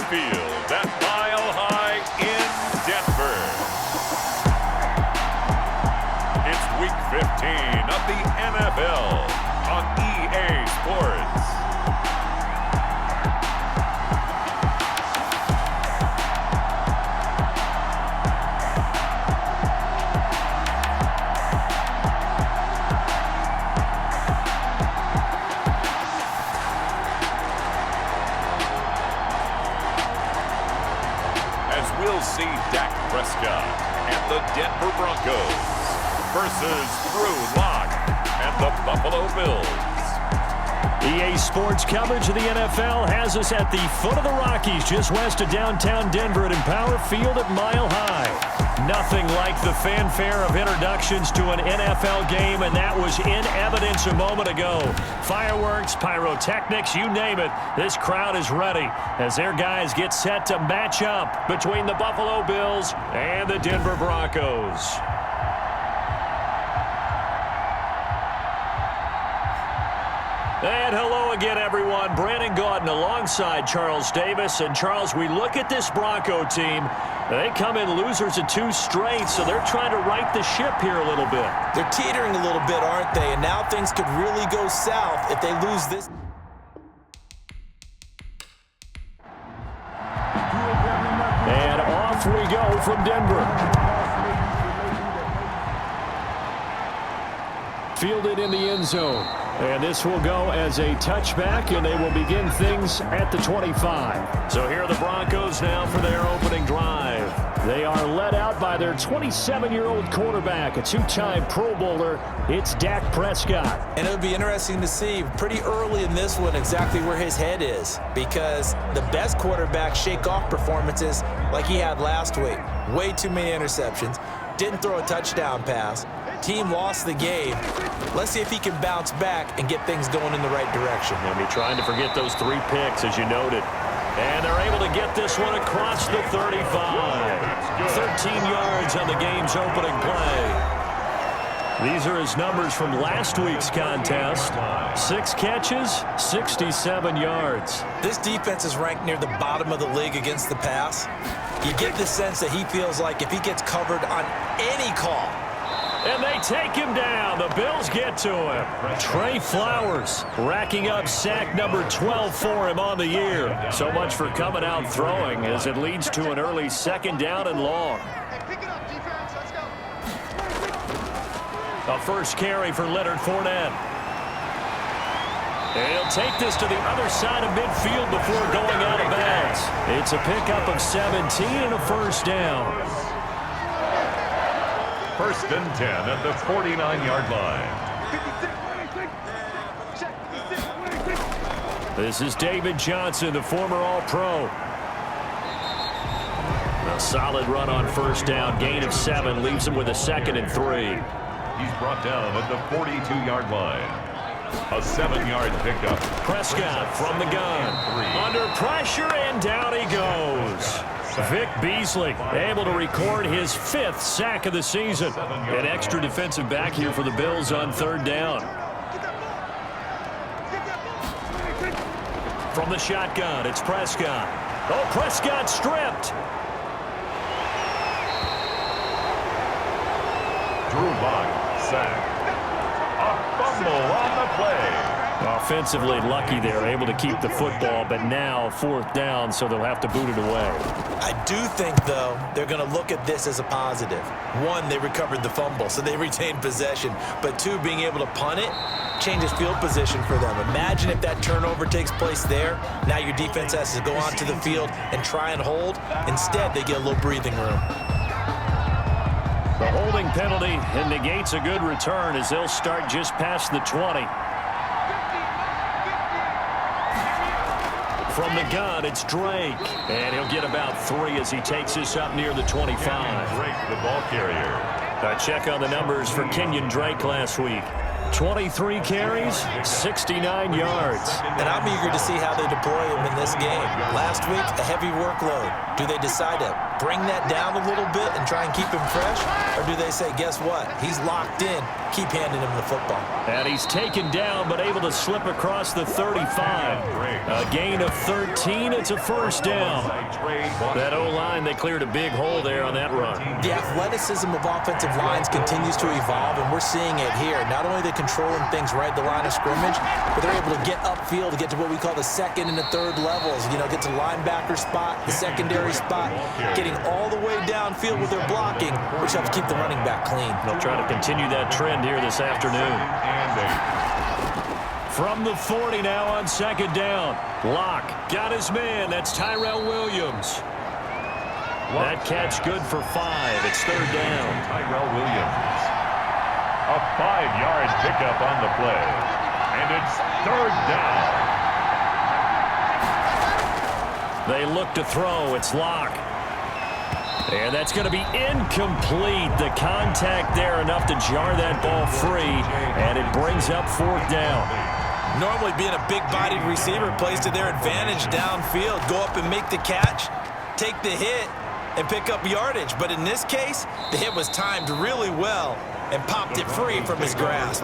Field at Mile High in Denver. It's Week 15 of the NFL on EA Sports. We'll see Dak Prescott and the Denver Broncos versus Drew Lock and the Buffalo Bills. EA Sports coverage of the NFL has us at the foot of the Rockies, just west of downtown Denver at Empower Field at Mile High. Nothing like the fanfare of introductions to an NFL game, and that was in evidence a moment ago. Fireworks, pyrotechnics, you name it. This crowd is ready as their guys get set to match up between the Buffalo Bills and the Denver Broncos. And hello again, everyone. Brandon Gaudin alongside Charles Davis. And, Charles, we look at this Bronco team. They come in losers of 2 straight, so they're trying to right the ship here a little bit. They're teetering a little bit, aren't they? And now things could really go south if they lose this. And off we go from Denver. Fielded in the end zone. And this will go as a touchback, and they will begin things at the 25. So here are the Broncos now for their opening drive. They are led out by their 27-year-old quarterback, a 2-time Pro Bowler. It's Dak Prescott. And it would be interesting to see pretty early in this one exactly where his head is, because the best quarterbacks shake off performances like he had last week. Way too many interceptions. Didn't throw a touchdown pass. Team lost the game. Let's see if he can bounce back and get things going in the right direction. They'll be trying to forget those 3 picks, as you noted. And they're able to get this one across the 35. 13 yards on the game's opening play. These are his numbers from last week's contest. 6 catches, 67 yards. This defense is ranked near the bottom of the league against the pass. You get the sense that he feels like if he gets covered on any call, and they take him down. The Bills get to him. Trey Flowers racking up sack number 12 for him on the year. So much for coming out throwing as it leads to an early 2nd down and long. A first carry for Leonard Fournette. And he'll take this to the other side of midfield before going out of bounds. It's a pickup of 17 and a first down. 1st and 10 at the 49-yard line. This is David Johnson, the former All-Pro. A solid run on 1st down. Gain of 7 leaves him with a 2nd and 3. He's brought down at the 42-yard line. A 7-yard pickup. Prescott from the gun. Under pressure, and down he goes. Vic Beasley able to record his 5th sack of the season. An extra defensive back here for the Bills on 3rd down. From the shotgun, it's Prescott. Oh, Prescott stripped. Drew Lock sacked. A fumble on the play. Offensively lucky there, able to keep the football, but now 4th down, so they'll have to boot it away. I do think, though, they're going to look at this as a positive. 1, they recovered the fumble, so they retained possession. But 2, being able to punt it changes field position for them. Imagine if that turnover takes place there. Now your defense has to go onto the field and try and hold. Instead, they get a little breathing room. The holding penalty negates a good return as they'll start just past the 20. From the gun, it's Drake. And he'll get about 3 as he takes this up near the 25. Drake, the ball carrier. A check on the numbers for Kenyon Drake last week. 23 carries, 69 yards. And I'm eager to see how they deploy him in this game. Last week, a heavy workload. Do they decide to bring that down a little bit and try and keep him fresh? Or do they say, guess what? He's locked in. Keep handing him the football. And he's taken down, but able to slip across the 35. A gain of 13. It's a first down. That O-line, they cleared a big hole there on that run. The athleticism of offensive lines continues to evolve, and we're seeing it here. Not only are they controlling things right at the line of scrimmage, but they're able to get upfield to get to what we call the second and the third levels. You know, get to the linebacker spot, the secondary spot, getting all the way downfield with their blocking, which helps keep the running back clean. They'll try to continue that trend here this afternoon. From the 40 now on second down. Locke got his man. That's Tyrell Williams. That catch good for 5. It's third down. Tyrell Williams. A 5-yard pickup on the play. And it's third down. They look to throw. It's Locke. And that's going to be incomplete. The contact there enough to jar that ball free. And it brings up fourth down. Normally being a big-bodied receiver plays to their advantage downfield. Go up and make the catch, take the hit, and pick up yardage. But in this case, the hit was timed really well and popped it free from his grasp.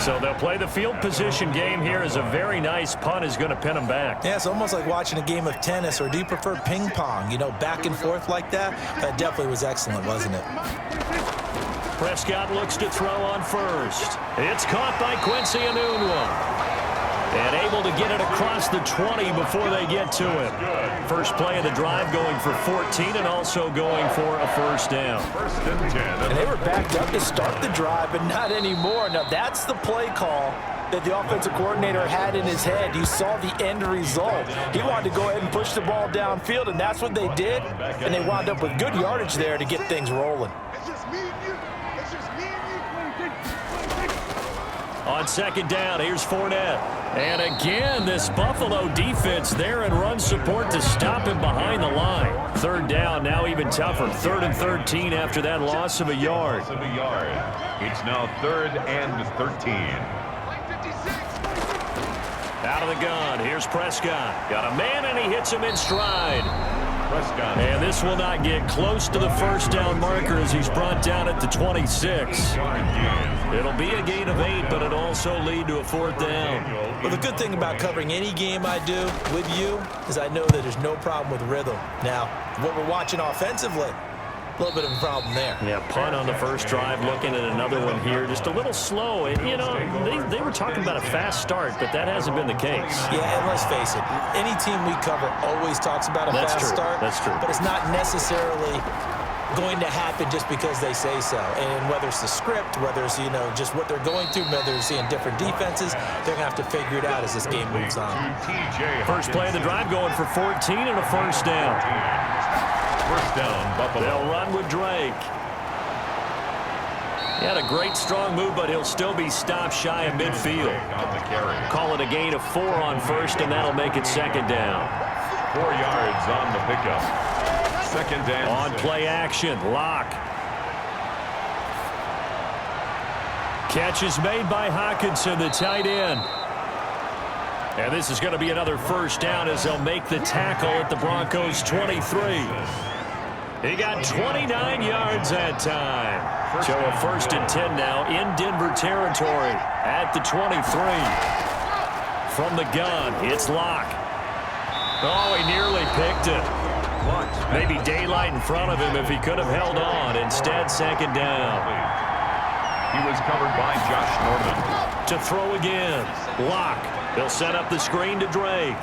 So they'll play the field position game here as a very nice punt is going to pin them back. Yeah, it's almost like watching a game of tennis, or do you prefer ping pong? You know, back and forth like that? That definitely was excellent, wasn't it? Prescott looks to throw on first. It's caught by Quincy Enunwa. And able to get it across the 20 before they get to him. First play of the drive going for 14 and also going for a first down. And they were backed up to start the drive, but not anymore. Now, that's the play call that the offensive coordinator had in his head. You saw the end result. He wanted to go ahead and push the ball downfield, and that's what they did. And they wound up with good yardage there to get things rolling. On second down, here's Fournette. And again, this Buffalo defense there in run support to stop him behind the line. Third down, now even tougher. 3rd and 13 after that loss of a yard. It's now 3rd and 13. Out of the gun, here's Prescott. Got a man, and he hits him in stride. Prescott. And this will not get close to the first down marker as he's brought down at the 26. It'll be a gain of 8, but it'll also lead to a fourth down. Well, the good thing about covering any game I do with you is I know that there's no problem with rhythm. Now, what we're watching offensively, a little bit of a problem there. Yeah, punt on the first drive, looking at another one here. Just a little slow. And, you know, they were talking about a fast start, but that hasn't been the case. Yeah, and let's face it, any team we cover always talks about a fast start. That's true. But it's not necessarily going to happen just because they say so. And whether it's the script, whether it's, you know, just what they're going through, whether they're seeing different defenses, they're going to have to figure it out as this game moves on. First play of the drive going for 14 and a first down. First down, Buffalo. They'll run with Drake. He had a great strong move, but he'll still be stopped shy of midfield. Call it a gain of 4 on first, and that'll make it second down. 4 yards on the pickup. Second down. On play action, Locke. Catch is made by Hockenson, the tight end. And this is going to be another first down as they'll make the tackle at the Broncos' 23. He got 29 yards that time. So a 1st and 10 now in Denver territory at the 23. From the gun, it's Locke. Oh, he nearly picked it. Maybe daylight in front of him if he could have held on. Instead, second down. He was covered by Josh Norman. To throw again, Locke. They'll set up the screen to Drake.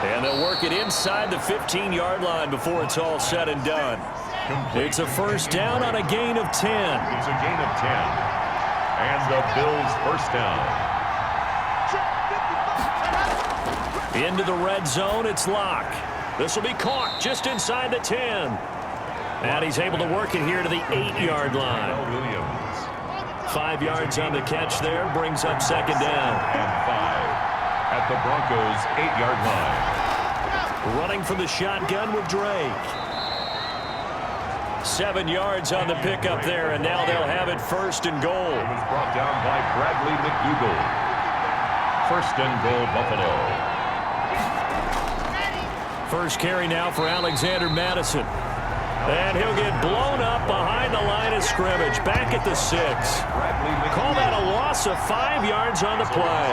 And they'll work it inside the 15-yard line before it's all said and done. It's a first down on a gain of 10. It's a gain of 10. And the Bills' first down. Into the red zone, it's Locke. This will be caught just inside the 10. And he's able to work it here to the 8-yard line. 5 yards on the catch there, brings up second down. And 5 at the Broncos' 8-yard line. Running from the shotgun with Drake. 7 yards on the pickup there, and now they'll have it first and goal. It was brought down by Bradley McDougal. First and goal, Buffalo. First carry now for Alexander Madison. And he'll get blown up behind the line of scrimmage, back at the 6. Call that a loss of 5 yards on the play.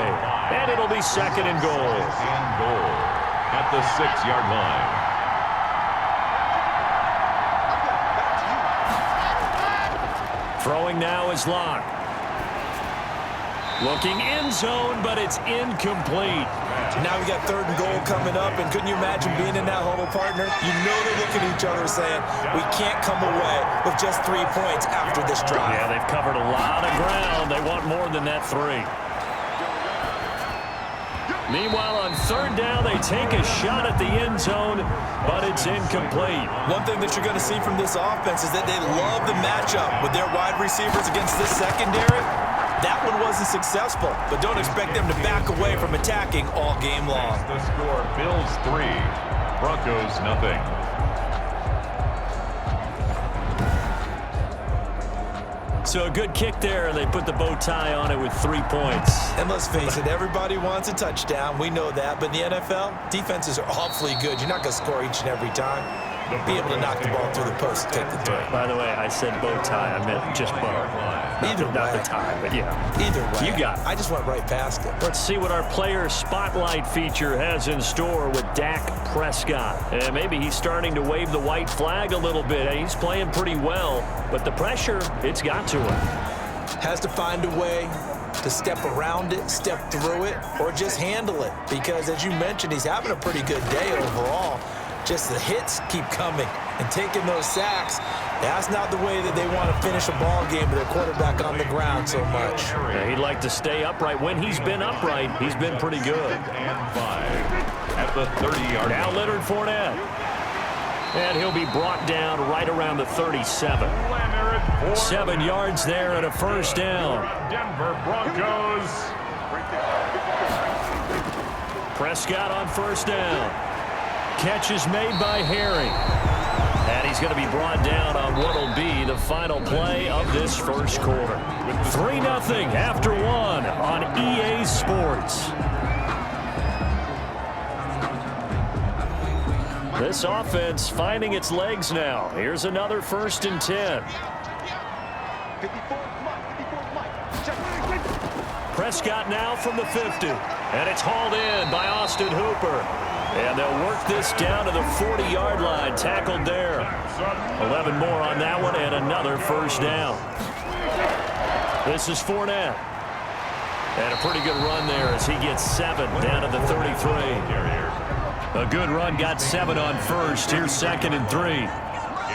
And it'll be second and goal. And goal at the 6-yard line. Throwing now is Locke. Looking end zone, but it's incomplete. Now we got third and goal coming up, and couldn't you imagine being in that huddle, partner? You know they're looking at each other saying, we can't come away with just 3 points after this drive. Yeah, they've covered a lot of ground. They want more than that 3. Meanwhile, on third down, they take a shot at the end zone, but it's incomplete. One thing that you're going to see from this offense is that they love the matchup with their wide receivers against this secondary. That one wasn't successful, but don't expect them to back away from attacking all game long. The score, Bills 3, Broncos nothing. So a good kick there, and they put the bow tie on it with 3 points. And let's face it, everybody wants a touchdown. We know that. But in the NFL, defenses are awfully good. You're not going to score each and every time. Be able to knock the ball through the post and take the 3. By the way, I said bow tie. I meant just bow. Either way. Not the tie, but yeah. Either way. You got it. I just went right past it. Let's see what our player spotlight feature has in store with Dak Prescott. And maybe he's starting to wave the white flag a little bit. He's playing pretty well, but the pressure, it's got to him. Has to find a way to step around it, step through it, or just handle it. Because as you mentioned, he's having a pretty good day overall. Just the hits keep coming and taking those sacks. That's not the way that they want to finish a ball game with their quarterback on the ground so much. Yeah, he'd like to stay upright. When he's been upright, he's been pretty good. And 5 at the 30-yard line. Now Leonard Fournette. And he'll be brought down right around the 37. 7 yards there and a first down. Denver Broncos. Prescott on first down. Catch is made by Harry. And he's going to be brought down on what will be the final play of this first quarter. 3-0 after 1 on EA Sports. This offense finding its legs now. Here's another 1st and 10. Prescott now from the 50. And it's hauled in by Austin Hooper. And they'll work this down to the 40-yard line. Tackled there. 11 more on that one and another first down. This is Fournette. And a pretty good run there as he gets 7 down to the 33. A good run, got 7 on first. Here's 2nd and 3.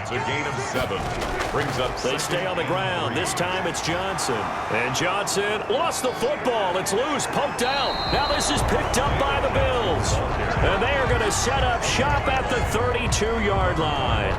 It's a gain of 7. Brings up. They stay on the ground. This time it's Johnson. And Johnson lost the football. It's loose, poked out. Now this is picked up by the Bills. And they are going to set up shop at the 32-yard line.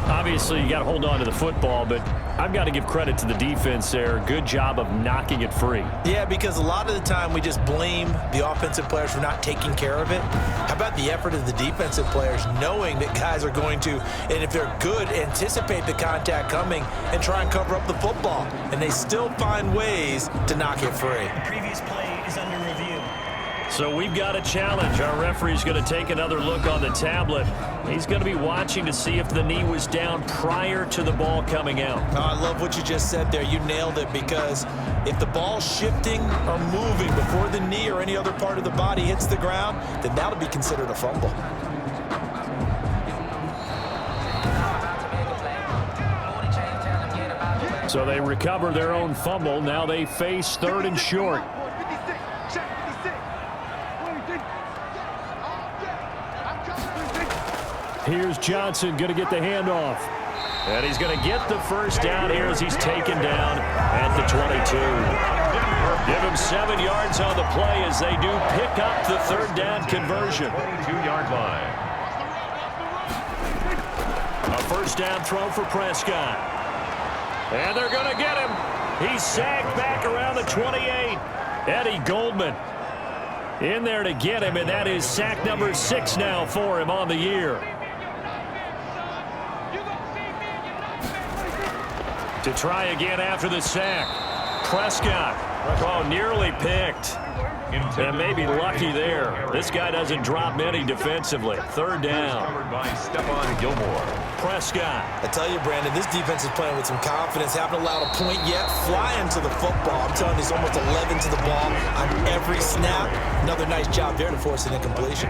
Obviously, you got to hold on to the football, but I've got to give credit to the defense there. Good job of knocking it free. Yeah, because a lot of the time we just blame the offensive players for not taking care of it. How about the effort of the defensive players knowing that guys are going to, and if they're good, anticipate the contact coming and try and cover up the football. And they still find ways to knock it free. The previous play is under review. So we've got a challenge. Our referee's going to take another look on the tablet. He's going to be watching to see if the knee was down prior to the ball coming out. Oh, I love what you just said there. You nailed it, because if the ball's shifting or moving before the knee or any other part of the body hits the ground, then that'll be considered a fumble. So they recover their own fumble. Now they face 3rd and short. Here's Johnson going to get the handoff. And he's going to get the first down here as he's taken down at the 22. Give him 7 yards on the play as they do pick up the 3rd down conversion. 22-yard line. A first down throw for Prescott. And they're going to get him. He's sagged back around the 28. Eddie Goldman in there to get him, and that is sack number 6 now for him on the year. To try again after the sack. Prescott. Oh, nearly picked. And maybe lucky there. This guy doesn't drop many defensively. Third down. Covered by Stephon Gilmore. Prescott. I tell you, Brandon, this defense is playing with some confidence. Haven't allowed a point yet. Flying to the football. I'm telling you, it's almost 11 to the ball on every snap. Another nice job there to force an incompletion.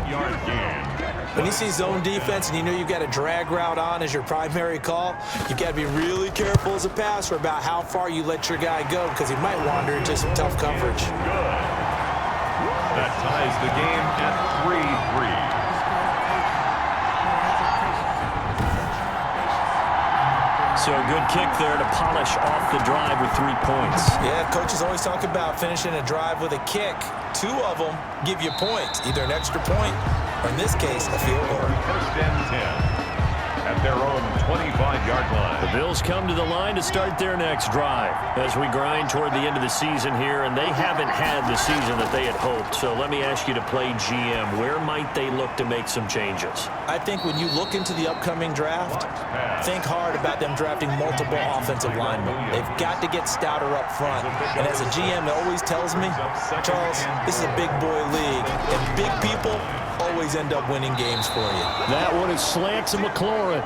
When you see zone defense and you know you've got a drag route on as your primary call, you've got to be really careful as a passer about how far you let your guy go because he might wander into some tough coverage. That ties the game at 3-3. So a good kick there to polish off the drive with 3 points. Yeah, coaches always talk about finishing a drive with a kick. 2 of them give you points, either an extra point or, in this case, a field goal. First and 10 at their own 25-yard line. The Bills come to the line to start their next drive as we grind toward the end of the season here, and they haven't had the season that they had hoped. So let me ask you to play GM. Where might they look to make some changes? I think when you look into the upcoming draft, think hard about them drafting multiple offensive linemen. They've got to get stouter up front. And as a GM, it always tells me, Charles, this is a big boy league, and big people always end up winning games for you. That one is slant to McLaurin.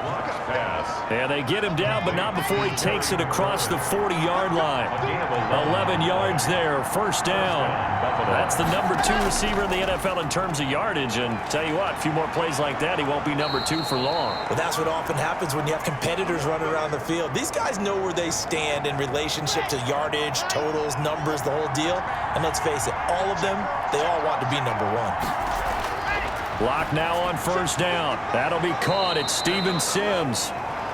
And they get him down, but not before he takes it across the 40-yard line. 11 yards there, first down. That's the number 2 receiver in the NFL in terms of yardage. And tell you what, a few more plays like that, he won't be number 2 for long. Well, that's what often happens when you have competitors running around the field. These guys know where they stand in relationship to yardage, totals, numbers, the whole deal. And let's face it, all of them, they all want to be number 1. Lock now on first down. That'll be caught at Steven Sims.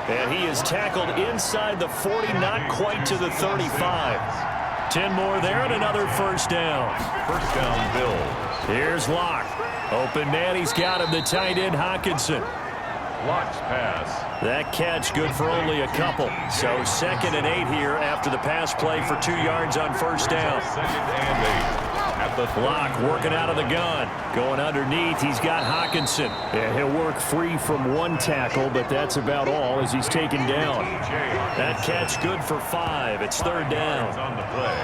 And he is tackled inside the 40, not quite to the 35. 10 more there and another first down. First down, Bills. Here's Locke. Open man, he's got him, the tight end Hockenson. Locke's pass. That catch good for only a couple. So 2nd and 8 here after the pass play for 2 yards on first down. 2nd and 8. At the Locke working out of the gun. Going underneath, he's got Hockenson. Yeah, he'll work free from 1 tackle, but that's about all as he's taken down. That catch good for 5. It's 3rd down. On the play.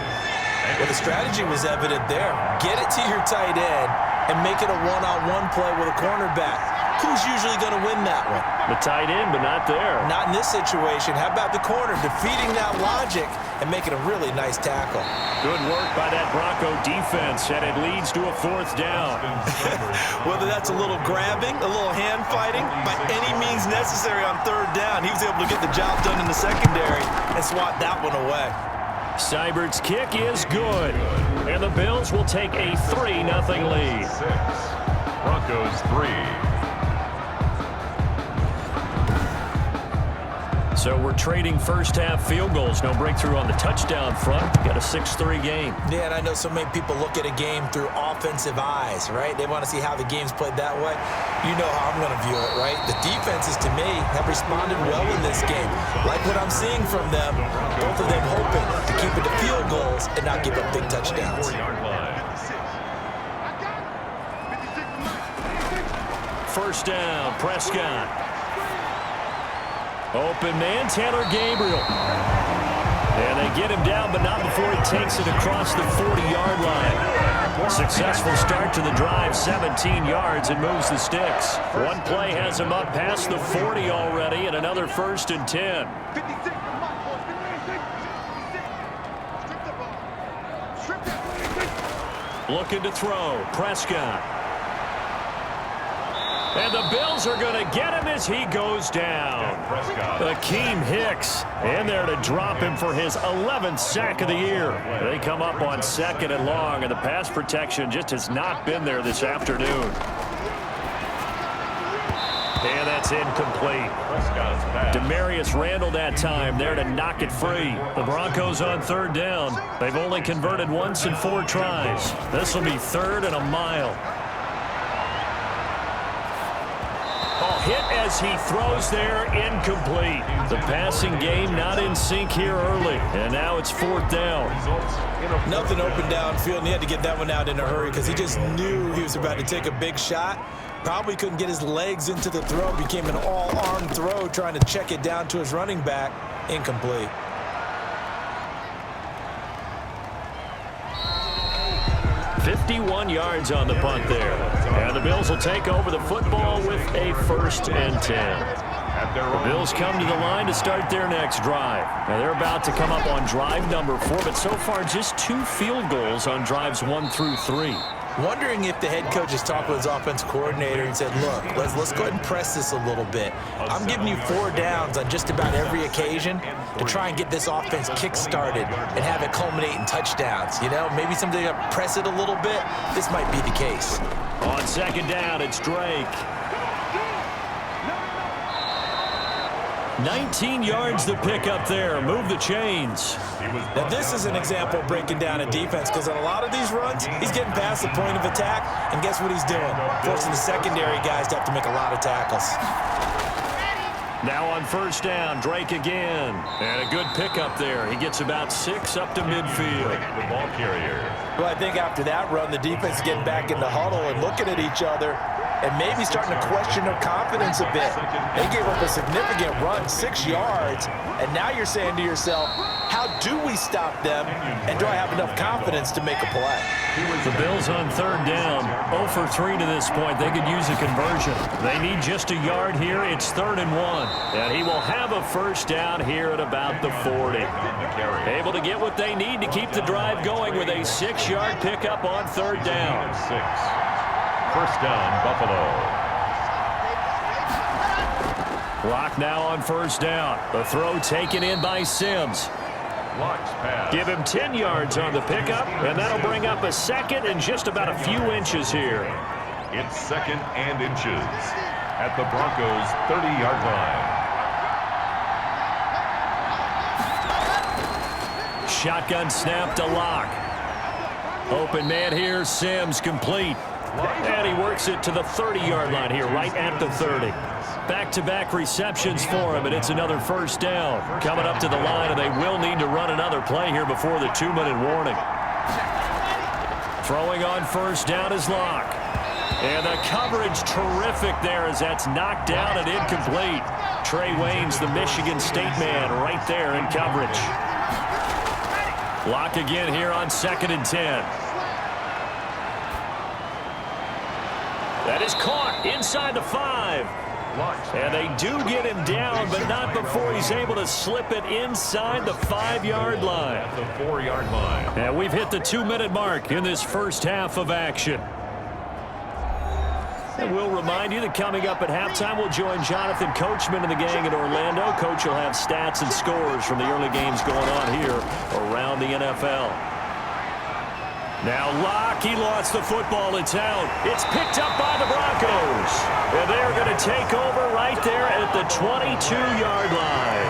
Well, the strategy was evident there. Get it to your tight end and make it a one-on-one play with a cornerback. Who's usually going to win that one? The tight end, but not there. Not in this situation. How about the corner defeating that logic and making a really nice tackle? Good work by that Bronco defense, and it leads to a 4th down. Whether that's a little grabbing, a little hand fighting, by any means necessary on 3rd down, he was able to get the job done in the secondary and swat that one away. Seibert's kick is good, and the Bills will take a 3-0 lead. 6. Broncos 3. So we're trading first-half field goals. No breakthrough on the touchdown front. Got a 6-3 game. Yeah, and I know so many people look at a game through offensive eyes, right? They want to see how the game's played that way. You know how I'm going to view it, right? The defenses, to me, have responded well in this game. Like what I'm seeing from them, both of them hoping to keep it to field goals and not give up big touchdowns. 4-yard line. First down, Prescott. Open man, Taylor Gabriel. And they get him down, but not before he takes it across the 40-yard line. Successful start to the drive, 17 yards, and moves the sticks. One play has him up past the 40 already, and another 1st and 10. Looking to throw, Prescott. And the Bills are going to get him as he goes down. Akeem Hicks in there to drop him for his 11th sack of the year. They come up on 2nd and long, and the pass protection just has not been there this afternoon. And that's incomplete. Demarius Randall that time there to knock it free. The Broncos on 3rd down. They've only converted once in 4 tries. This will be 3rd and a mile. Hit as he throws there, incomplete. The passing game not in sync here early, and now it's 4th down. Nothing open downfield, and he had to get that one out in a hurry because he just knew he was about to take a big shot. Probably couldn't get his legs into the throw. Became an all-arm throw trying to check it down to his running back. Incomplete. 51 yards on the punt there. And the Bills will take over the football with a 1st and 10. The Bills come to the line to start their next drive. Now they're about to come up on drive number 4, but so far just 2 field goals on drives 1 through 3. Wondering if the head coach has talked with his offensive coordinator and said, look, let's go ahead and press this a little bit. I'm giving you 4 downs on just about every occasion to try and get this offense kick-started and have it culminate in touchdowns. You know, maybe something to press it a little bit. This might be the case. On 2nd down, it's Drake. 19 yards to pick up there. Move the chains. Now, this is an example of breaking down a defense because on a lot of these runs, he's getting past the point of attack, and guess what he's doing? Forcing the secondary guys to have to make a lot of tackles. Now on 1st down, Drake again. And a good pickup there. He gets about 6 up to midfield. The ball carrier. Well, I think after that run, the defense is getting back in the huddle and looking at each other and maybe starting to question their confidence a bit. They gave up a significant run, 6 yards, and now you're saying to yourself, how do we stop them, and do I have enough confidence to make a play? The Bills on 3rd down, 0 for 3 to this point. They could use a conversion. They need just a yard here. It's 3rd and 1, and he will have a 1st down here at about the 40. Able to get what they need to keep the drive going with a 6-yard pickup on 3rd down. 1st down, Buffalo. Clock now on 1st down. The throw taken in by Sims. Give him 10 yards on the pickup, and that'll bring up a 2nd and just about a few inches here. It's 2nd and inches at the Broncos' 30-yard line. Shotgun snap to Locke. Open man here, Sims complete. And he works it to the 30-yard line here, right at the 30. Back-to-back receptions for him, and it's another 1st down. Coming up to the line, and they will need to run another play here before the 2-minute warning. Throwing on 1st down is Locke. And the coverage terrific there as that's knocked down and incomplete. Trey Waynes, the Michigan State man, right there in coverage. Locke again here on 2nd and 10. That is caught inside the 5. And they do get him down, but not before he's able to slip it inside the 5-yard line. At the 4-yard line. And we've hit the 2-minute mark in this first half of action. And we'll remind you that coming up at halftime, we'll join Jonathan Coachman and the gang in Orlando. Coach will have stats and scores from the early games going on here around the NFL. Now Locke, he lost the football. It's out. It's picked up by the Broncos. And they're going to take over right there at the 22-yard line.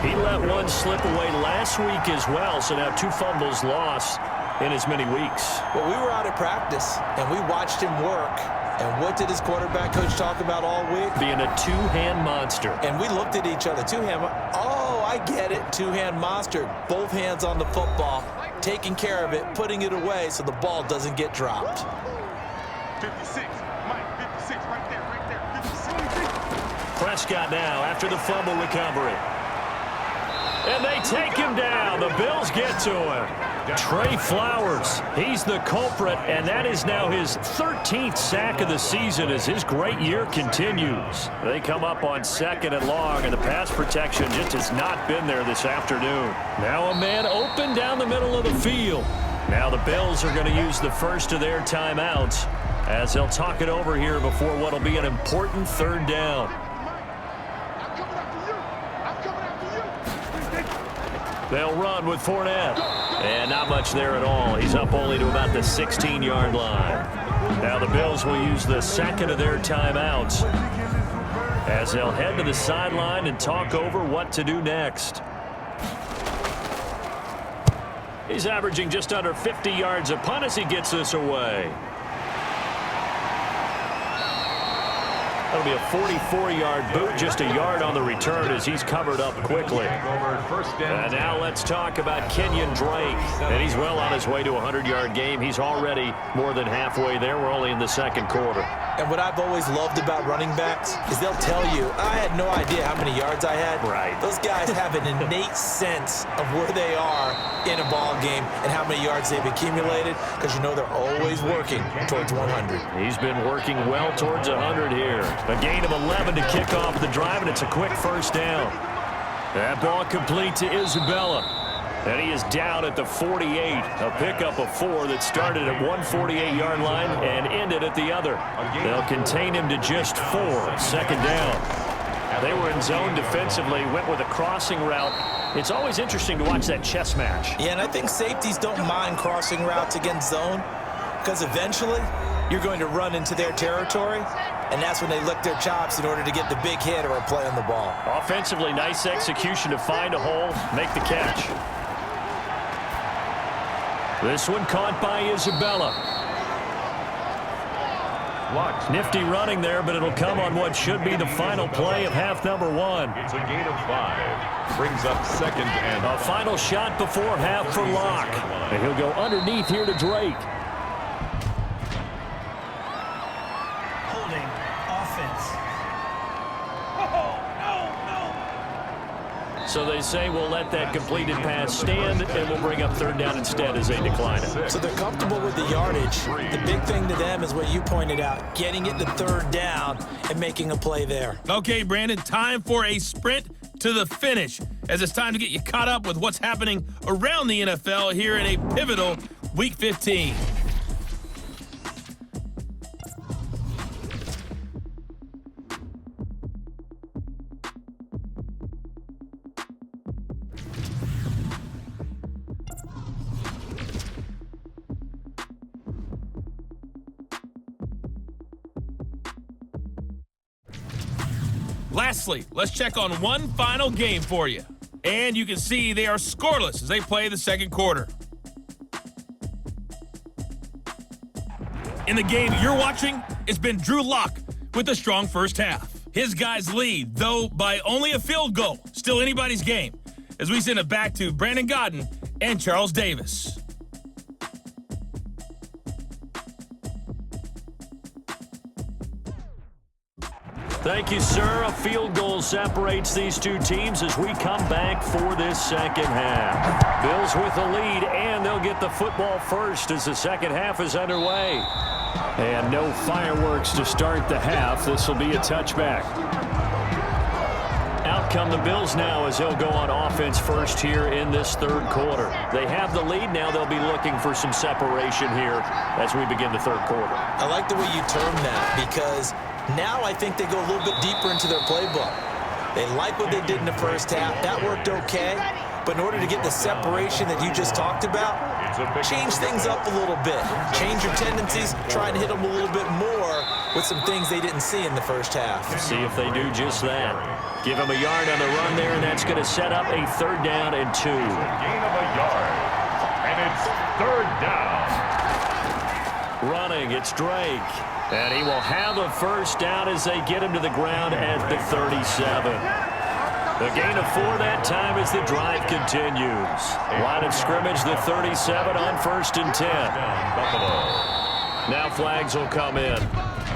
He let one slip away last week as well, so now 2 fumbles lost in as many weeks. Well, we were out at practice, and we watched him work. And what did his quarterback coach talk about all week? Being a 2-hand monster. And we looked at each other. 2-hand. Oh, I get it. 2-hand monster. Both hands on the football, taking care of it, putting it away so the ball doesn't get dropped. 56. Mike, 56 right there. 56. Prescott now after the fumble recovery. And they take him down. The Bills get to him. Trey Flowers, he's the culprit, and that is now his 13th sack of the season as his great year continues. They come up on 2nd and long, and the pass protection just has not been there this afternoon. Now a man open down the middle of the field. Now the Bills are going to use the first of their timeouts as they'll talk it over here before what will be an important 3rd down. They'll run with Fournette. And not much there at all. He's up only to about the 16-yard line. Now the Bills will use the 2nd of their timeouts as they'll head to the sideline and talk over what to do next. He's averaging just under 50 yards a punt as he gets this away. That'll be a 44-yard boot, just a yard on the return as he's covered up quickly. And now let's talk about Kenyon Drake. And he's well on his way to a 100-yard game. He's already more than halfway there. We're only in the 2nd quarter. And what I've always loved about running backs is they'll tell you, I had no idea how many yards I had. Right. Those guys have an innate sense of where they are in a ball game and how many yards they've accumulated, because you know they're always working towards 100. He's been working well towards 100 here. A gain of 11 to kick off the drive, and it's a quick first down. That ball complete to Isabella. And he is down at the 48. A pickup of 4 that started at 148-yard line and ended at the other. They'll contain him to just 4. Second down. They were in zone defensively, went with a crossing route. It's always interesting to watch that chess match. Yeah, and I think safeties don't mind crossing routes against zone, because eventually you're going to run into their territory, and that's when they lick their chops in order to get the big hit or a play on the ball. Offensively, nice execution to find a hole, make the catch. This one caught by Isabella. Nifty running there, but it'll come on what should be the final play of half number 1. It's a gain of 5. Brings up second and... A final shot before half for Locke. And he'll go underneath here to Drake. Holding offense. So they say we'll let that completed pass stand, and we'll bring up third down instead as they decline it. So they're comfortable with the yardage. The big thing to them is what you pointed out, getting it to third down and making a play there. Okay, Brandon, time for a sprint to the finish, as it's time to get you caught up with what's happening around the NFL here in a pivotal Week 15. Lastly, let's check on one final game for you. And you can see they are scoreless as they play the second quarter. In the game you're watching, it's been Drew Lock with a strong first half. His guys lead, though by only a field goal. Still anybody's game, as we send it back to Brandon Godden and Charles Davis. Thank you, sir. A field goal separates these two teams as we come back for this second half. Bills with the lead, and they'll get the football first as the second half is underway. And no fireworks to start the half. This will be a touchback. Out come the Bills now as they'll go on offense first here in this third quarter. They have the lead now. They'll be looking for some separation here as we begin the third quarter. I like the way you term that, because now I think they go a little bit deeper into their playbook. They like what they did in the first half. That worked okay. But in order to get the separation that you just talked about, change things up a little bit. Change your tendencies. Try and hit them a little bit more with some things they didn't see in the first half. See if they do just that. Give them a yard on the run there, and that's going to set up a third down and 2. Gain of a yard. And it's third down. Running, it's Drake. And he will have a first down as they get him to the ground at the 37. The gain of 4 that time as the drive continues. Line of scrimmage, the 37 on 1st and 10. Now flags will come in.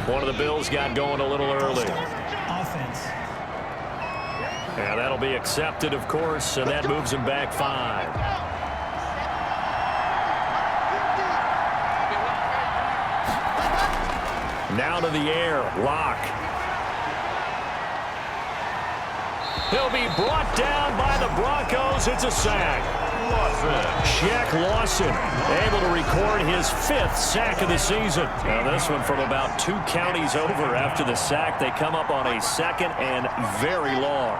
One of the Bills got going a little early. Offense. And that'll be accepted, of course, and that moves him back 5. Now to the air, Locke. He'll be brought down by the Broncos. It's a sack. Shaq Lawson able to record his 5th sack of the season. Now this one from about 2 counties over after the sack. They come up on a 2nd and very long.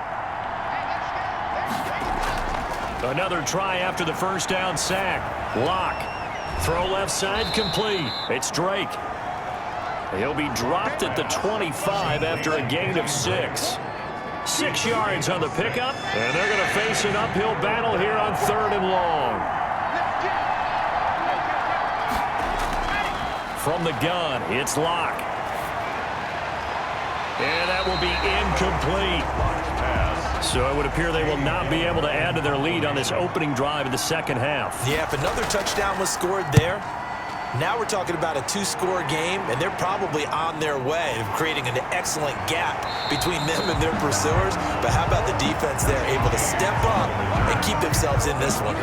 Another try after the first down sack. Locke. Throw left side complete. It's Drake. He'll be dropped at the 25 after a gain of 6. 6 yards on the pickup, and they're going to face an uphill battle here on 3rd and long. From the gun, it's Locke. And that will be incomplete. So it would appear they will not be able to add to their lead on this opening drive of the second half. Yeah, if another touchdown was scored there, Now we're talking about a 2-score game, and they're probably on their way of creating an excellent gap between them and their pursuers. But how about the defense there, able to step up and keep themselves in this one?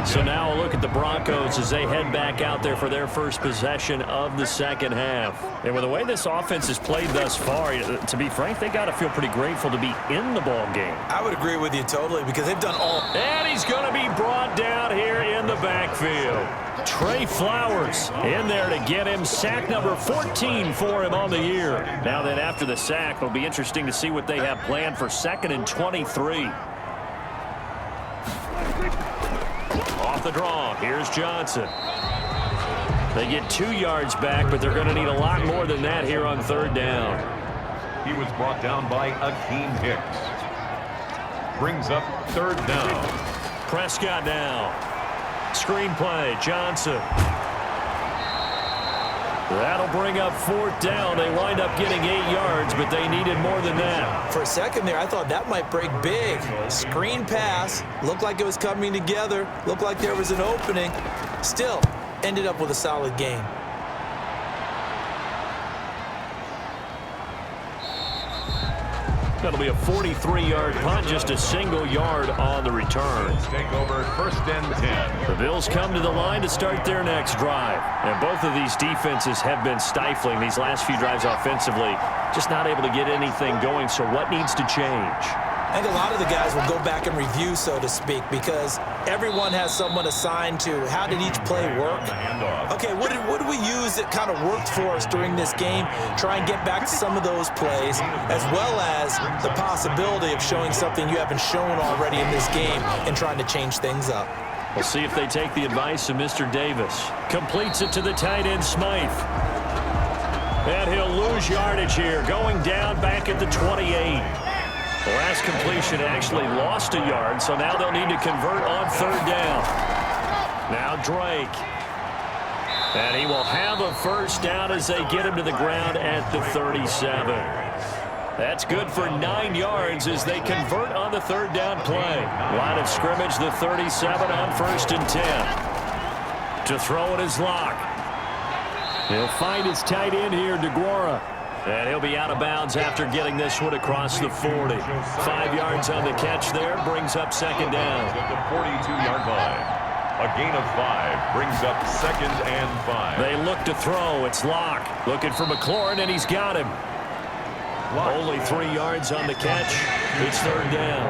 So now a look at the Broncos as they head back out there for their first possession of the second half. And with the way this offense has played thus far, to be frank, they got to feel pretty grateful to be in the ball game. I would agree with you totally because they've done all. And he's going to be brought down here in the backfield. Trey Flowers in there to get him. Sack number 14 for him on the year. Now then, after the sack, it'll be interesting to see what they have planned for 2nd and 23. Off the draw, here's Johnson. They get 2 yards back, but they're going to need a lot more than that here on 3rd down. He was brought down by Akeem Hicks. Brings up 3rd down. Prescott now. Screen play, Johnson. That'll bring up 4th down. They wind up getting 8 yards, but they needed more than that. For a second there, I thought that might break big. Screen pass. Looked like it was coming together. Looked like there was an opening. Still, ended up with a solid game. That'll be a 43-yard punt, just a single yard on the return. Take over 1st and 10. The Bills come to the line to start their next drive. And both of these defenses have been stifling these last few drives offensively. Just not able to get anything going, so what needs to change? I think a lot of the guys will go back and review, so to speak, because everyone has someone assigned to how did each play work. Okay, what did we use that kind of worked for us during this game? Try and get back to some of those plays, as well as the possibility of showing something you haven't shown already in this game and trying to change things up. We'll see if they take the advice of Mr. Davis. Completes it to the tight end, Smythe. And he'll lose yardage here, going down back at the 28. The last completion actually lost a yard, so now they'll need to convert on 3rd down. Now Drake. And he will have a 1st down as they get him to the ground at the 37. That's good for 9 yards as they convert on the 3rd down play. Line of scrimmage, the 37 on 1st and 10. To throw it is Locke. He'll find his tight end here, DeGuara. And he'll be out of bounds after getting this one across the 40. 5 yards on the catch there, brings up 2nd down. At the 42-yard line. A gain of 5 brings up 2nd and 5. They look to throw. It's Locke looking for McLaurin, and he's got him. Only 3 yards on the catch. It's 3rd down.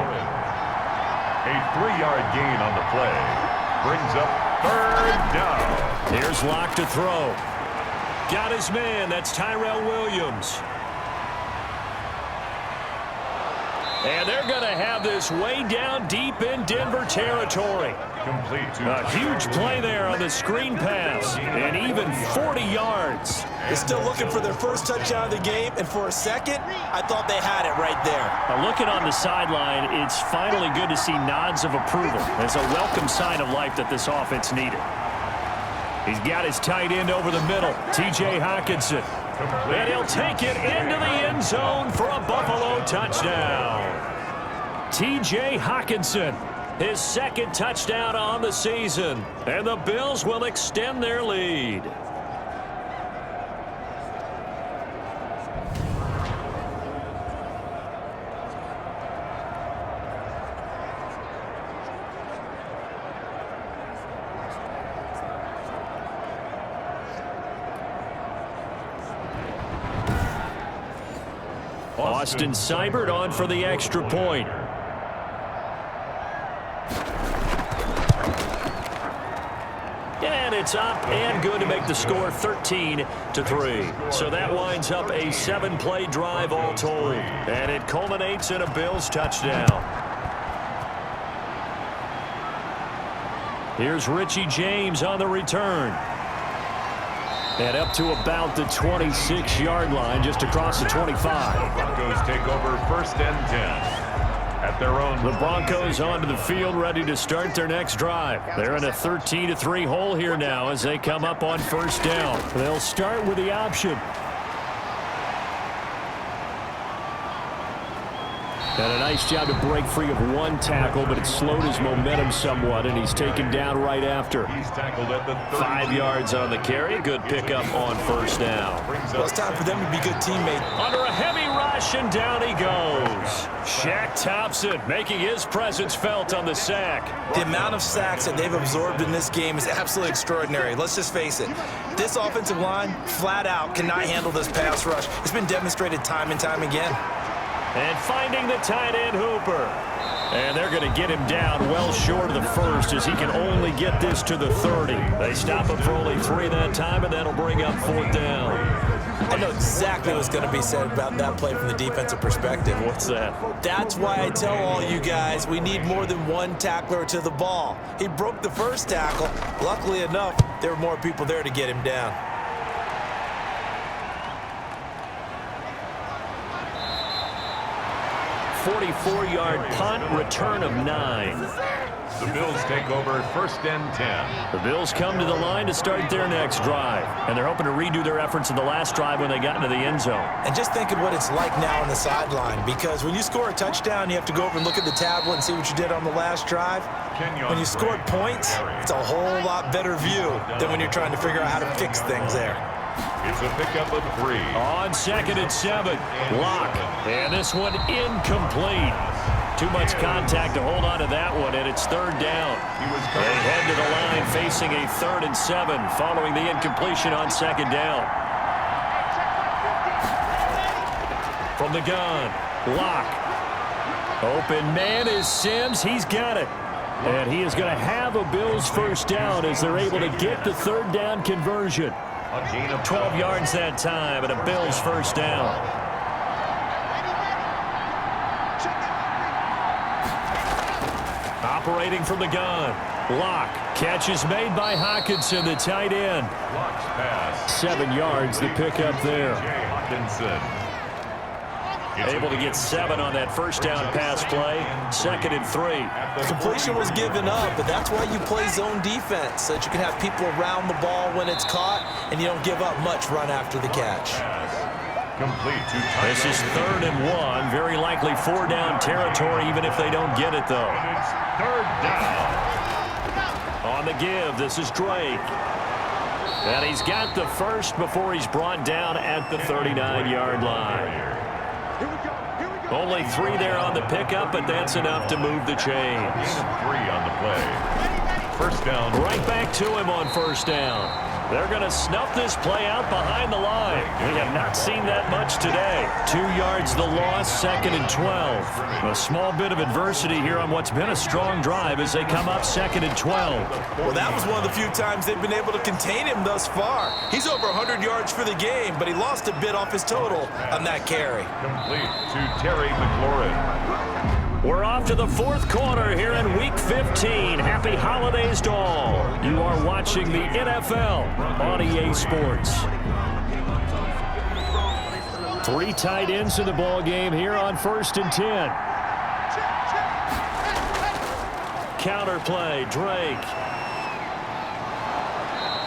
A 3-yard gain on the play brings up 3rd down. Here's Locke to throw. Got his man. That's Tyrell Williams. And they're going to have this way down deep in Denver territory. Complete to A huge play there on the screen pass. And even 40 yards. They're still looking for their first touchdown of the game, and for a second, I thought they had it right there. Now looking on the sideline, it's finally good to see nods of approval. It's a welcome sign of life that this offense needed. He's got his tight end over the middle, T.J. Hockenson. And he'll take it into the end zone for a Buffalo touchdown. T.J. Hockenson, his 2nd touchdown on the season. And the Bills will extend their lead. Austin Seibert on for the extra point. And it's up and good to make the score 13-3. So that winds up a 7-play drive all told. And it culminates in a Bills touchdown. Here's Richie James on the return. And up to about the 26-yard line, just across the 25. Broncos take over 1st and 10. At their own. The Broncos onto the field, ready to start their next drive. They're in a 13-3 hole here now as they come up on 1st down. They'll start with the option. And a nice job to break free of one tackle, but it slowed his momentum somewhat, and he's taken down right after. He's tackled at the 5 yards on the carry. Good pickup on first down. Well, it's time for them to be good teammates. Under a heavy rush, and down he goes. Shaq Thompson making his presence felt on the sack. The amount of sacks that they've absorbed in this game is absolutely extraordinary. Let's just face it. This offensive line, flat out, cannot handle this pass rush. It's been demonstrated time and time again. And finding the tight end Hooper. And they're going to get him down well short of the first as he can only get this to the 30. They stop him for only 3 that time, and that'll bring up 4th down. I know exactly what's going to be said about that play from the defensive perspective. What's that? That's why I tell all you guys we need more than one tackler to the ball. He broke the first tackle. Luckily enough, there were more people there to get him down. 44-yard punt, return of 9. The Bills take over 1st and 10. The Bills come to the line to start their next drive, and they're hoping to redo their efforts in the last drive when they got into the end zone. And just think of what it's like now on the sideline, because when you score a touchdown, you have to go over and look at the tablet and see what you did on the last drive. When you scored points, it's a whole lot better view than when you're trying to figure out how to fix things there. It's a pickup of 3. On 2nd and 7, Locke. And this one incomplete. Too much contact to hold on to that one, and it's 3rd down. They head to the line facing a 3rd and 7 following the incompletion on 2nd down. From the gun, Locke. Open man is Sims. He's got it. And he is going to have a Bills 1st down as they're able to get the 3rd down conversion. 12 yards that time, and a Bills 1st down. Operating from the gun. Locke. Catch is made by Hawkinson, the tight end. Locke's pass. 7 yards, the pickup there. Hawkinson. Able to get 7 on that 1st down pass play. 2nd and 3. Completion was given up, but that's why you play zone defense, so that you can have people around the ball when it's caught, and you don't give up much run after the catch. Complete to tight This is 3rd and 1. Very likely 4 down territory, even if they don't get it, though. It's 3rd down. On the give, this is Drake. And he's got the first before he's brought down at the 39-yard line. Only 3 there on the pickup, but that's enough to move the chains. 3 on the play. 1st down. Right back to him on 1st down. They're going to snuff this play out behind the line. We have not seen that much today. 2 yards the loss, 2nd and 12. A small bit of adversity here on what's been a strong drive as they come up 2nd and 12. Well, that was one of the few times they've been able to contain him thus far. He's over 100 yards for the game, but he lost a bit off his total on that carry. Complete to Terry McLaurin. We're off to the 4th quarter here in Week 15. Happy holidays to all. You are watching the NFL on EA Sports. 3 tight ends in the ball game here on 1st and 10. Counter play, Drake.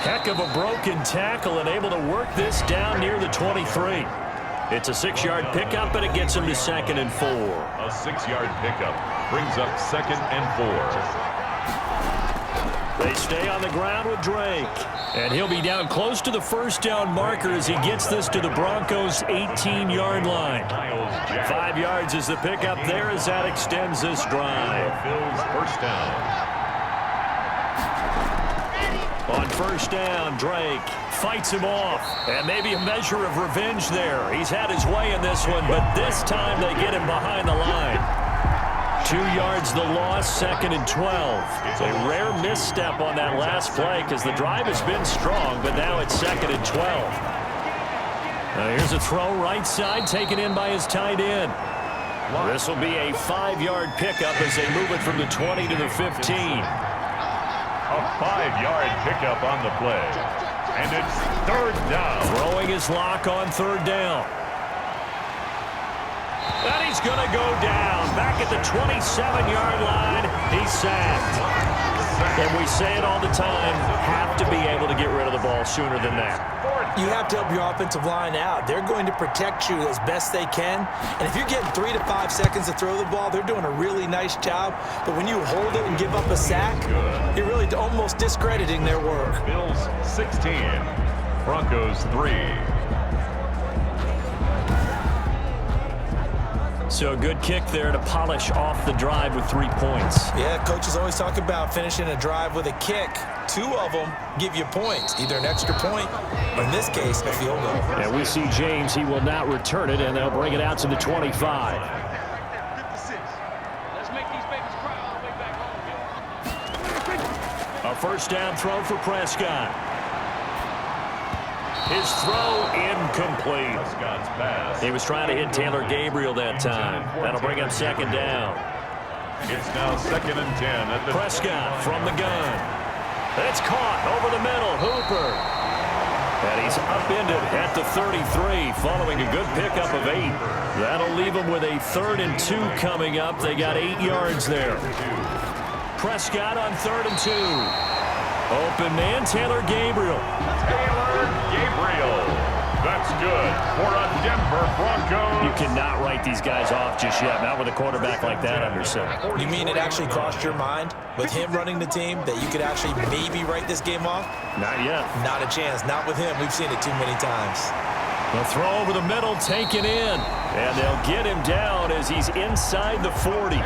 Heck of a broken tackle and able to work this down near the 23. It's a 6-yard pickup, and it gets him to 2nd and 4. A 6-yard pickup brings up 2nd and 4. They stay on the ground with Drake. And he'll be down close to the 1st down marker as he gets this to the Broncos' 18-yard line. 5 yards is the pickup there as that extends this drive. Bills 1st down. On 1st down, Drake fights him off. And maybe a measure of revenge there. He's had his way in this one, but this time they get him behind the line. 2 yards the loss, 2nd and 12. It's a rare misstep on that last play because the drive has been strong, but now it's 2nd and 12. Now here's a throw right side taken in by his tight end. This will be a 5-yard pickup as they move it from the 20 to the 15. A 5-yard pickup on the play. And it's 3rd down. Throwing his lock on 3rd down. And he's he's going to go down. Back at the 27-yard line, he's sacked. And we say it all the time, have to be able to get rid of the ball sooner than that. You have to help your offensive line out. They're going to protect you as best they can. And if you're getting 3 to 5 seconds to throw the ball, they're doing a really nice job. But when you hold it and give up a sack, you're really almost discrediting their work. Bills 16, Broncos 3. So a good kick there to polish off the drive with 3 points. Yeah, coaches always talk about finishing a drive with a kick. 2 of them give you points, either an extra point or, in this case, a field goal. And we see James. He will not return it, and they'll bring it out to the 25. 56. Let's make these babies cry all the way back home. A first down throw for Prescott. His throw incomplete. Prescott's pass. He was trying to hit Taylor Gabriel that time. That'll bring up second down. It's now 2nd and 10 at the Prescott from the gun. It's caught over the middle. Hooper. And he's upended at the 33 following a good pickup of 8. That'll leave him with a 3rd and 2 coming up. They got 8 yards there. Prescott on 3rd and 2. Open man, Taylor Gabriel. Taylor Gabriel. That's good for a Denver Broncos. You cannot write these guys off just yet, not with a quarterback like that under center. You mean it actually crossed your mind with him running the team that you could actually maybe write this game off? Not yet. Not a chance. Not with him. We've seen it too many times. The throw over the middle, taken in. And they'll get him down as he's inside the 40.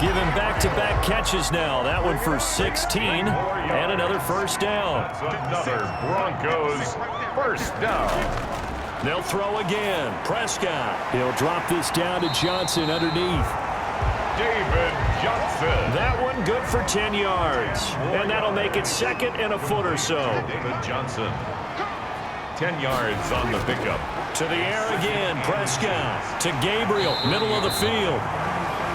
Give him back-to-back catches now. That one for 16 and another first down. Another Broncos first down. They'll throw again. Prescott. He'll drop this down to Johnson underneath. David Johnson. That one good for 10 yards. And that'll make it 2nd and a foot or so. David Johnson. 10 yards on the pickup. To the air again. Prescott. To Gabriel. Middle of the field.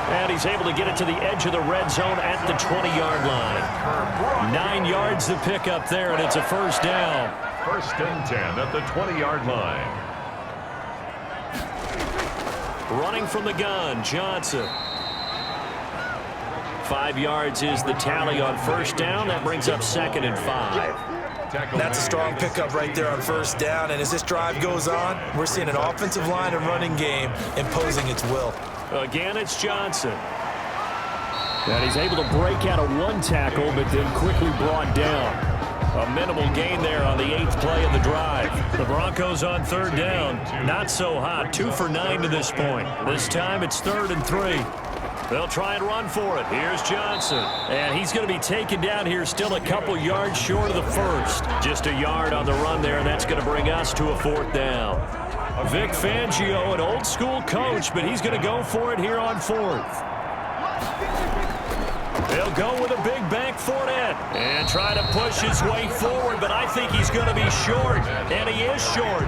And he's able to get it to the edge of the red zone at the 20-yard line. 9 yards to pick up there, and it's a first down. 1st and 10 at the 20-yard line. Running from the gun, Johnson. 5 yards is the tally on first down. That brings up 2nd and 5. That's a strong pickup right there on first down. And as this drive goes on, we're seeing an offensive line and running game imposing its will. Again, it's Johnson. And he's able to break out of 1 tackle, but then quickly brought down. A minimal gain there on the 8th play of the drive. The Broncos on 3rd down. Not so hot. 2 for 9 to this point. This time it's 3rd and 3. They'll try and run for it. Here's Johnson. And he's going to be taken down here still a couple yards short of the first. Just a yard on the run there, and that's going to bring us to a 4th down. Vic Fangio, an old-school coach, but he's going to go for it here on 4th. They'll go with a big bank Fournette and try to push his way forward, but I think he's going to be short, and he is short.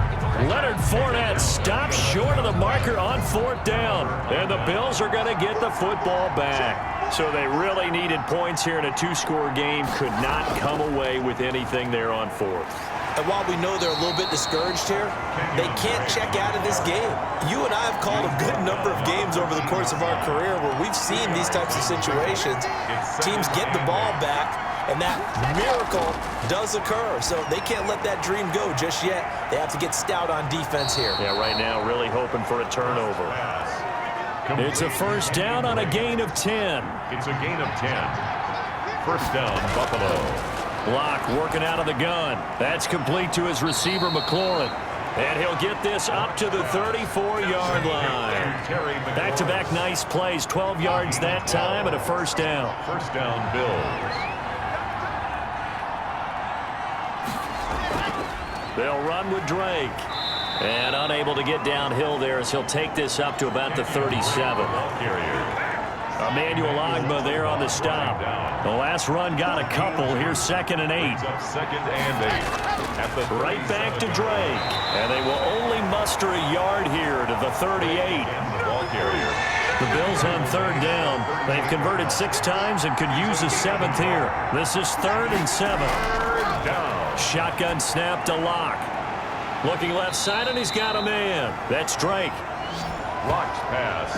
Leonard Fournette stops short of the marker on 4th down, and the Bills are going to get the football back. So they really needed points here in a 2-score game, could not come away with anything there on 4th. And while we know they're a little bit discouraged here, they can't check out of this game. You and I have called a good number of games over the course of our career where we've seen these types of situations. Teams get the ball back, and that miracle does occur. So they can't let that dream go just yet. They have to get stout on defense here. Yeah, right now really hoping for a turnover. It's a first down on a gain of 10. It's a gain of 10. First down, Buffalo. Block working out of the gun. That's complete to his receiver, McLaurin. And he'll get this up to the 34-yard line. Back-to-back nice plays. 12 yards that time and a first down. First down, Bills. They'll run with Drake. And unable to get downhill there as he'll take this up to about the 37. Emmanuel Ogbah there on the stop. The last run got a couple. Here's 2nd and 8. 2nd and 8. Right back to Drake. And they will only muster a yard here to the 38. The ball carrier. The Bills on 3rd down. They've converted 6 times and could use a 7th here. This is 3rd and 7. 3rd down. Shotgun snap to Locke. Looking left side, and he's got a man. That's Drake. Lock's pass.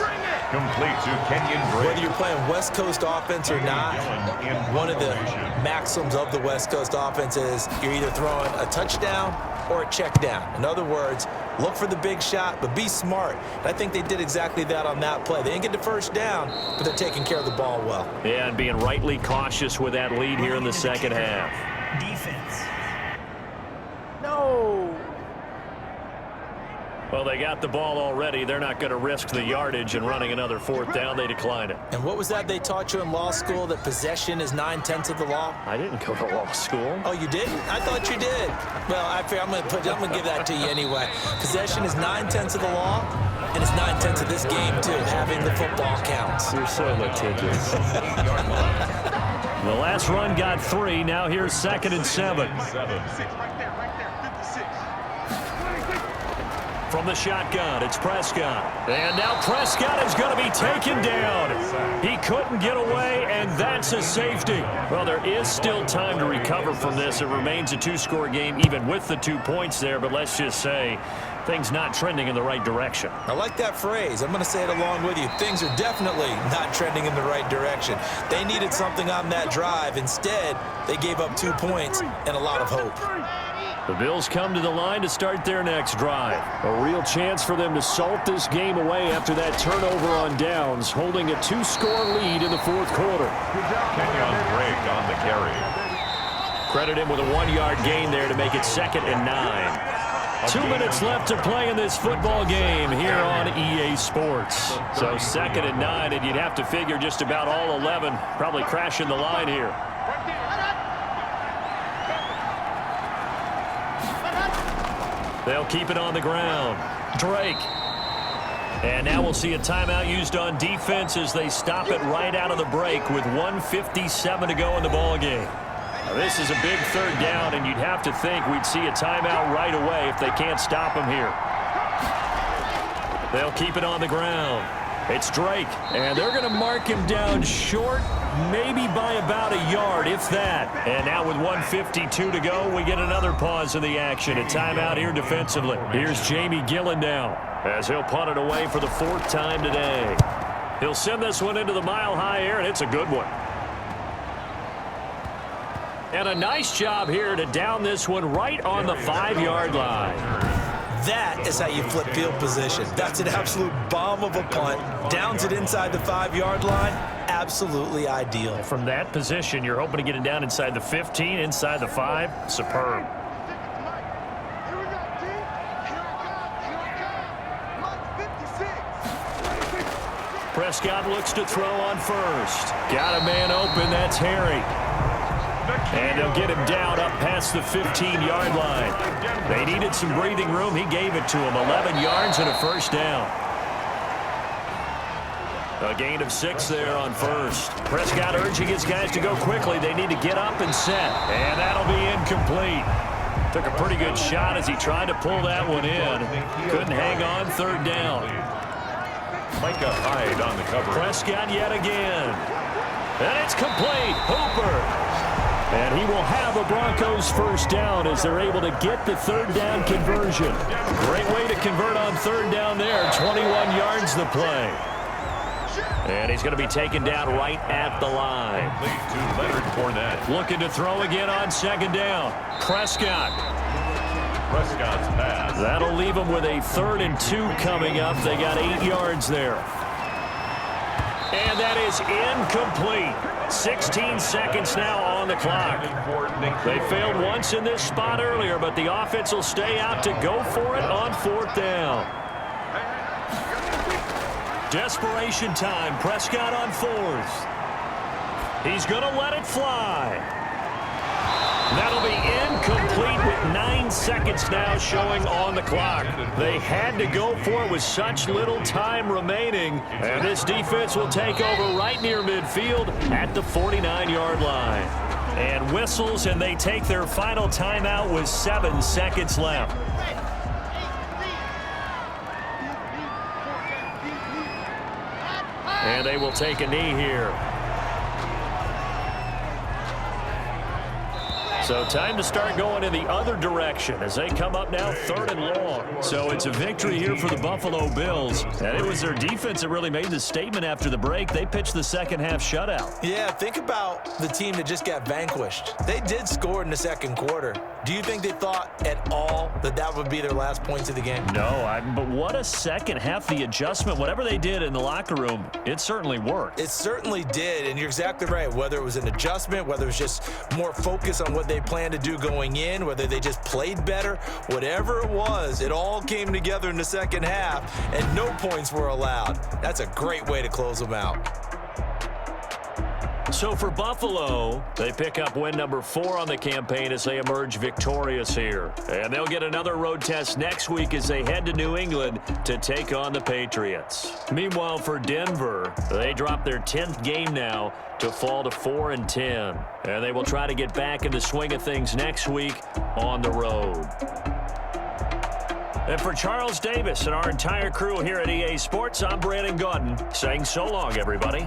Complete to Kenyon Drake. Whether you're playing West Coast offense or not, one of the maxims of the West Coast offense is you're either throwing a touchdown or a check down. In other words, look for the big shot, but be smart. And I think they did exactly that on that play. They didn't get the first down, but they're taking care of the ball well. Yeah, and being rightly cautious with that lead here in the second half. Defense. Well, they got the ball already. They're not going to risk the yardage and running another fourth down. They decline it. And what was that they taught you in law school, that possession is 9/10 of the law? I didn't go to law school. Oh, you didn't? I thought you did. Well, I'm going to give that to you anyway. Possession is 9/10 of the law, and it's 9/10 of this game, too. Having the football counts. You're so litigious. The last run got 3. Now here's 2nd and 7. From the shotgun, it's Prescott. And now Prescott is going to be taken down. He couldn't get away, and that's a safety. Well, there is still time to recover from this. It remains a 2-score game, even with the 2 points there. But let's just say things not trending in the right direction. I like that phrase. I'm going to say it along with you. Things are definitely not trending in the right direction. They needed something on that drive. Instead, they gave up 2 points and a lot of hope. The Bills come to the line to start their next drive. A real chance for them to salt this game away after that turnover on downs, holding a 2-score lead in the fourth quarter. Kenyon Drake on the carry. Credit him with a 1-yard gain there to make it 2nd and 9. 2 minutes left to play in this football game here on EA Sports. So 2nd and 9, and you'd have to figure just about all 11 probably crashing the line here. They'll keep it on the ground. Drake. And now we'll see a timeout used on defense as they stop it right out of the break with 1:57 to go in the ballgame. Now this is a big 3rd down, and you'd have to think we'd see a timeout right away if they can't stop him here. They'll keep it on the ground. It's Drake, and they're going to mark him down short, maybe by about a yard, if that. And now with 1:52 to go, we get another pause in the action. A timeout here defensively. Here's Jamie Gillen now as he'll punt it away for the 4th time today. He'll send this one into the mile-high air, and it's a good one. And a nice job here to down this one right on the 5-yard line. That is how you flip field position. That's an absolute bomb of a punt. Downs it inside the 5-yard line. Absolutely ideal. From that position, you're hoping to get it down inside the 15, inside the 5. Superb. Prescott looks to throw on first. Got a man open. That's Harry. And they'll get him down up past the 15-yard line. They needed some breathing room. He gave it to him. 11 yards and a 1st down. A gain of 6 there on 1st. Prescott urging his guys to go quickly. They need to get up and set. And that'll be incomplete. Took a pretty good shot as he tried to pull that one in. Couldn't hang on. 3rd down. Micah Hyde on the cover. Prescott yet again. And it's complete. Hooper. And he will have a Broncos 1st down as they're able to get the 3rd down conversion. Great way to convert on 3rd down there. 21 yards the play. And he's going to be taken down right at the line. To Leonard Fournette. Looking to throw again on 2nd down. Prescott's pass. That'll leave them with a 3rd and 2 coming up. They got 8 yards there. And that is incomplete. 16 seconds now on the clock. They failed once in this spot earlier, but the offense will stay out to go for it on 4th down. Desperation time. Prescott on 4th. He's going to let it fly. That'll be incomplete with 9 seconds now showing on the clock. They had to go for it with such little time remaining. And this defense will take over right near midfield at the 49-yard line. And whistles, and they take their final timeout with 7 seconds left. And they will take a knee here. So time to start going in the other direction as they come up now 3rd and long. So it's a victory here for the Buffalo Bills. And it was their defense that really made the statement after the break. They pitched the second half shutout. Yeah, think about the team that just got vanquished. They did score in the second quarter. Do you think they thought at all that that would be their last points of the game? No, but what a second half. The adjustment, whatever they did in the locker room, it certainly worked. It certainly did, and you're exactly right. Whether it was an adjustment, whether it was just more focus on what they planned to do going in, whether they just played better, whatever it was, it all came together in the second half, and no points were allowed. That's a great way to close them out. So for Buffalo, they pick up win number 4 on the campaign as they emerge victorious here. And they'll get another road test next week as they head to New England to take on the Patriots. Meanwhile, for Denver, they drop their 10th game now to fall to 4-10. And they will try to get back in the swing of things next week on the road. And for Charles Davis and our entire crew here at EA Sports, I'm Brandon Gaudin saying so long, everybody.